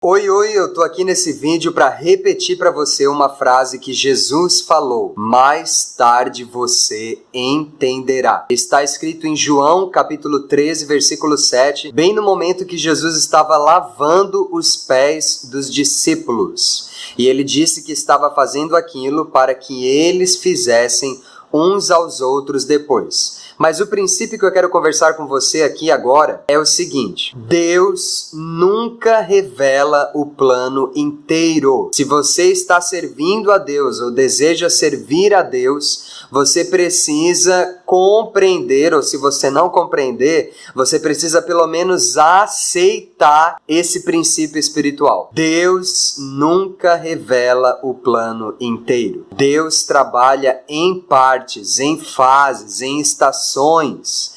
Oi, eu tô aqui nesse vídeo para repetir para você uma frase que Jesus falou: mais tarde você entenderá. Está escrito em João, capítulo 13, versículo 7, bem no momento que Jesus estava lavando os pés dos discípulos. E ele disse que estava fazendo aquilo para que eles fizessem uns aos outros depois. Mas o princípio que eu quero conversar com você aqui agora é o seguinte: Deus nunca revela o plano inteiro. Se você está servindo a Deus ou deseja servir a Deus, você precisa compreender, ou se você não compreender, você precisa pelo menos aceitar esse princípio espiritual. Deus nunca revela o plano inteiro. Deus trabalha em partes, em fases, em estações.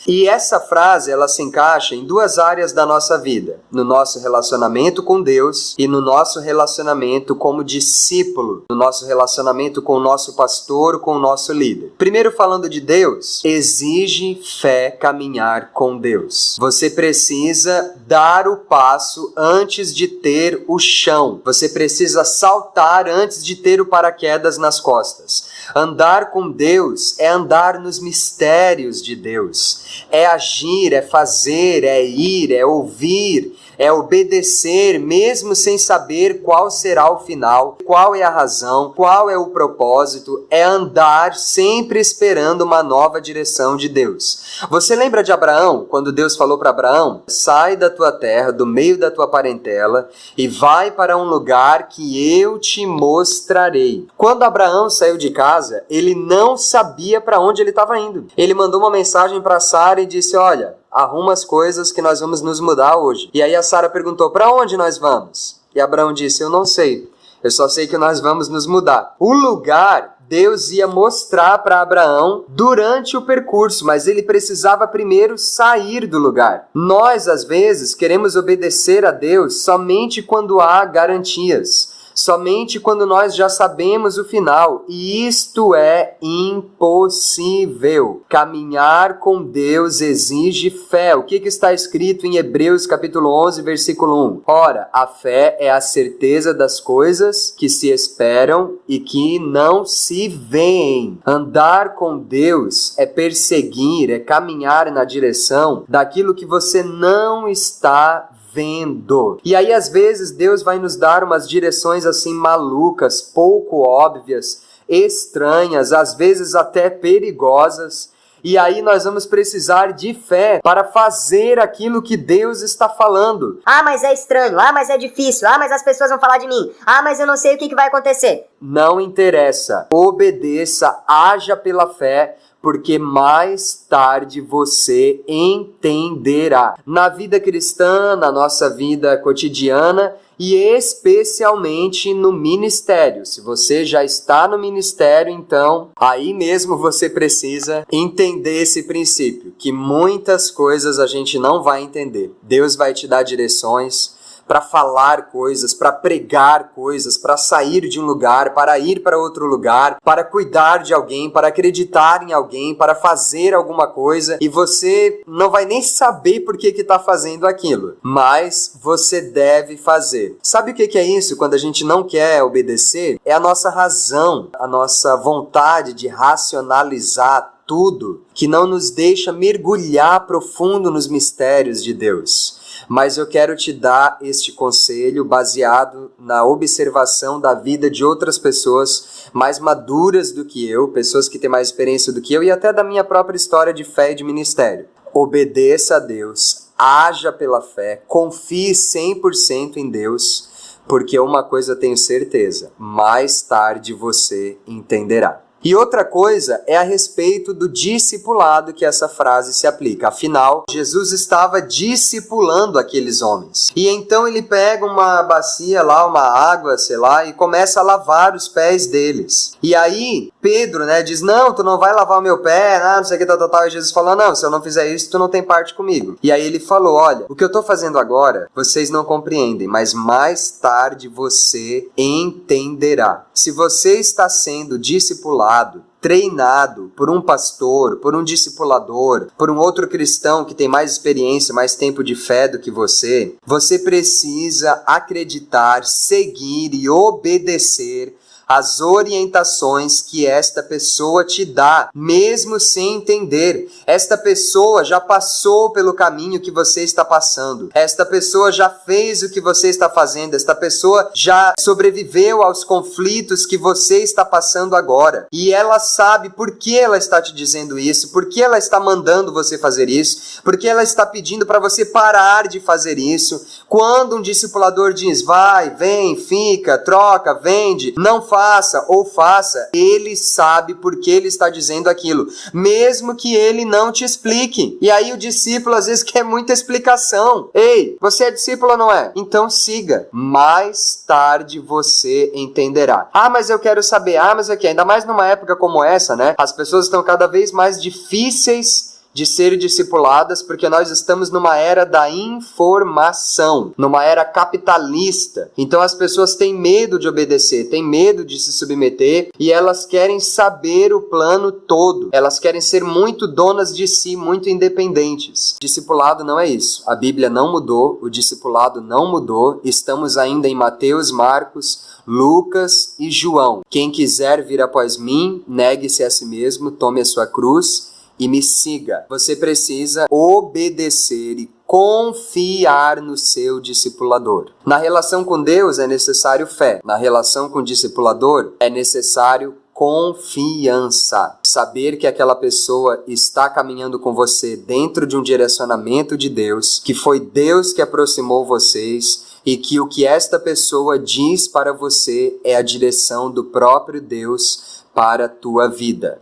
E essa frase, ela se encaixa em duas áreas da nossa vida: no nosso relacionamento com Deus e no nosso relacionamento como discípulo, no nosso relacionamento com o nosso pastor, com o nosso líder. Primeiro, falando de Deus, exige fé caminhar com Deus. Você precisa dar o passo antes de ter o chão. Você precisa saltar antes de ter o paraquedas nas costas. Andar com Deus é andar nos mistérios de Deus. É agir, é fazer, é ir, é ouvir, é obedecer, mesmo sem saber qual será o final, qual é a razão, qual é o propósito. É andar sempre esperando uma nova direção de Deus. Você lembra de Abraão, quando Deus falou para Abraão: sai da tua terra, do meio da tua parentela, e vai para um lugar que eu te mostrarei. Quando Abraão saiu de casa, ele não sabia para onde ele estava indo. Ele mandou uma mensagem para Sara e disse: olha, arruma as coisas que nós vamos nos mudar hoje. E aí a Sara perguntou: para onde nós vamos? E Abraão disse: eu não sei, eu só sei que nós vamos nos mudar. O lugar Deus ia mostrar para Abraão durante o percurso, mas ele precisava primeiro sair do lugar. Nós, às vezes, queremos obedecer a Deus somente quando há garantias. Somente quando nós já sabemos o final, e isto é impossível. Caminhar com Deus exige fé. O que está escrito em Hebreus capítulo 11, versículo 1? Ora, a fé é a certeza das coisas que se esperam e que não se veem. Andar com Deus é perseguir, é caminhar na direção daquilo que você não está vendo. E aí, às vezes, Deus vai nos dar umas direções assim malucas, pouco óbvias, estranhas, às vezes até perigosas. E aí nós vamos precisar de fé para fazer aquilo que Deus está falando. Ah, mas é estranho. Ah, mas é difícil. Ah, mas as pessoas vão falar de mim. Ah, mas eu não sei o que vai acontecer. Não interessa. Obedeça, haja pela fé, porque mais tarde você entenderá. Na vida cristã, na nossa vida cotidiana e especialmente no ministério. Se você já está no ministério, então aí mesmo você precisa entender esse princípio, que muitas coisas a gente não vai entender. Deus vai te dar direções para falar coisas, para pregar coisas, para sair de um lugar, para ir para outro lugar, para cuidar de alguém, para acreditar em alguém, para fazer alguma coisa, e você não vai nem saber por que está fazendo aquilo, mas você deve fazer. Sabe o que é isso quando a gente não quer obedecer? É a nossa razão, a nossa vontade de racionalizar tudo, que não nos deixa mergulhar profundo nos mistérios de Deus. Mas eu quero te dar este conselho baseado na observação da vida de outras pessoas mais maduras do que eu, pessoas que têm mais experiência do que eu, e até da minha própria história de fé e de ministério. Obedeça a Deus, haja pela fé, confie 100% em Deus, porque uma coisa eu tenho certeza: mais tarde você entenderá. E outra coisa é a respeito do discipulado que essa frase se aplica. Afinal, Jesus estava discipulando aqueles homens. E então ele pega uma bacia lá, uma água, sei lá, e começa a lavar os pés deles. E aí, Pedro, diz: não, tu não vai lavar o meu pé, não sei o que, tal. E Jesus falou: não, se eu não fizer isso, tu não tem parte comigo. E aí ele falou: olha, o que eu estou fazendo agora, vocês não compreendem, mas mais tarde você entenderá. Se você está sendo discipulado, discipulado, treinado por um pastor, por um discipulador, por um outro cristão que tem mais experiência, mais tempo de fé do que você, você precisa acreditar, seguir e obedecer as orientações que esta pessoa te dá, mesmo sem entender. Esta pessoa já passou pelo caminho que você está passando. Esta pessoa já fez o que você está fazendo. Esta pessoa já sobreviveu aos conflitos que você está passando agora. E ela sabe por que ela está te dizendo isso, por que ela está mandando você fazer isso, por que ela está pedindo para você parar de fazer isso. Quando um discipulador diz, vai, vem, fica, troca, vende, não faça ou faça, ele sabe por que ele está dizendo aquilo, mesmo que ele não te explique. E aí o discípulo às vezes quer muita explicação. Ei, você é discípulo ou não é? Então siga. Mais tarde você entenderá. Ah, mas eu quero saber. Ah, mas aqui, ainda mais numa época como essa, né? As pessoas estão cada vez mais difíceis de serem discipuladas, porque nós estamos numa era da informação, numa era capitalista. Então as pessoas têm medo de obedecer, têm medo de se submeter e elas querem saber o plano todo. Elas querem ser muito donas de si, muito independentes. Discipulado não é isso. A Bíblia não mudou, o discipulado não mudou. Estamos ainda em Mateus, Marcos, Lucas e João. Quem quiser vir após mim, negue-se a si mesmo, tome a sua cruz e me siga. Você precisa obedecer e confiar no seu discipulador. Na relação com Deus é necessário fé. Na relação com o discipulador é necessário confiança. Saber que aquela pessoa está caminhando com você dentro de um direcionamento de Deus, que foi Deus que aproximou vocês e que o que esta pessoa diz para você é a direção do próprio Deus para a tua vida.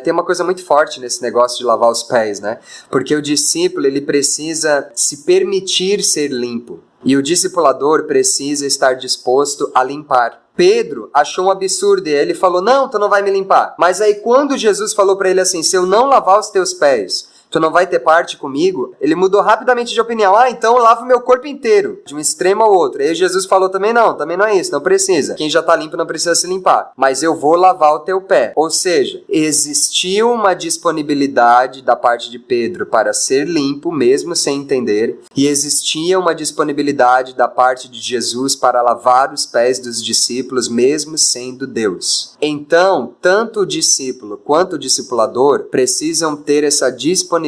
Tem uma coisa muito forte nesse negócio de lavar os pés, né? Porque o discípulo, ele precisa se permitir ser limpo. E o discipulador precisa estar disposto a limpar. Pedro achou um absurdo e ele falou, não, tu não vai me limpar. Mas aí quando Jesus falou para ele assim, se eu não lavar os teus pés, tu não vai ter parte comigo, ele mudou rapidamente de opinião. Ah, então eu lavo meu corpo inteiro, de um extremo ao outro. Aí Jesus falou também não é isso, não precisa. Quem já tá limpo não precisa se limpar. Mas eu vou lavar o teu pé. Ou seja, existiu uma disponibilidade da parte de Pedro para ser limpo, mesmo sem entender. E existia uma disponibilidade da parte de Jesus para lavar os pés dos discípulos, mesmo sendo Deus. Então, tanto o discípulo quanto o discipulador precisam ter essa disponibilidade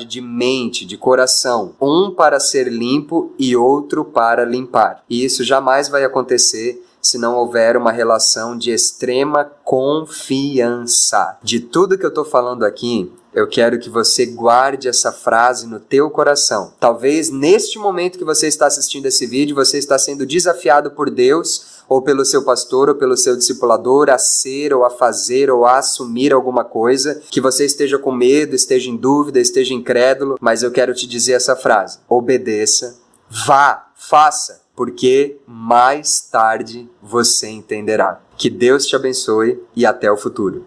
de mente, de coração, um para ser limpo e outro para limpar. E isso jamais vai acontecer se não houver uma relação de extrema confiança. De tudo que eu estou falando aqui, eu quero que você guarde essa frase no teu coração. Talvez neste momento que você está assistindo esse vídeo, você está sendo desafiado por Deus ou pelo seu pastor, ou pelo seu discipulador, a ser, ou a fazer, ou a assumir alguma coisa, que você esteja com medo, esteja em dúvida, esteja incrédulo, mas eu quero te dizer essa frase: obedeça, vá, faça, porque mais tarde você entenderá. Que Deus te abençoe e até o futuro.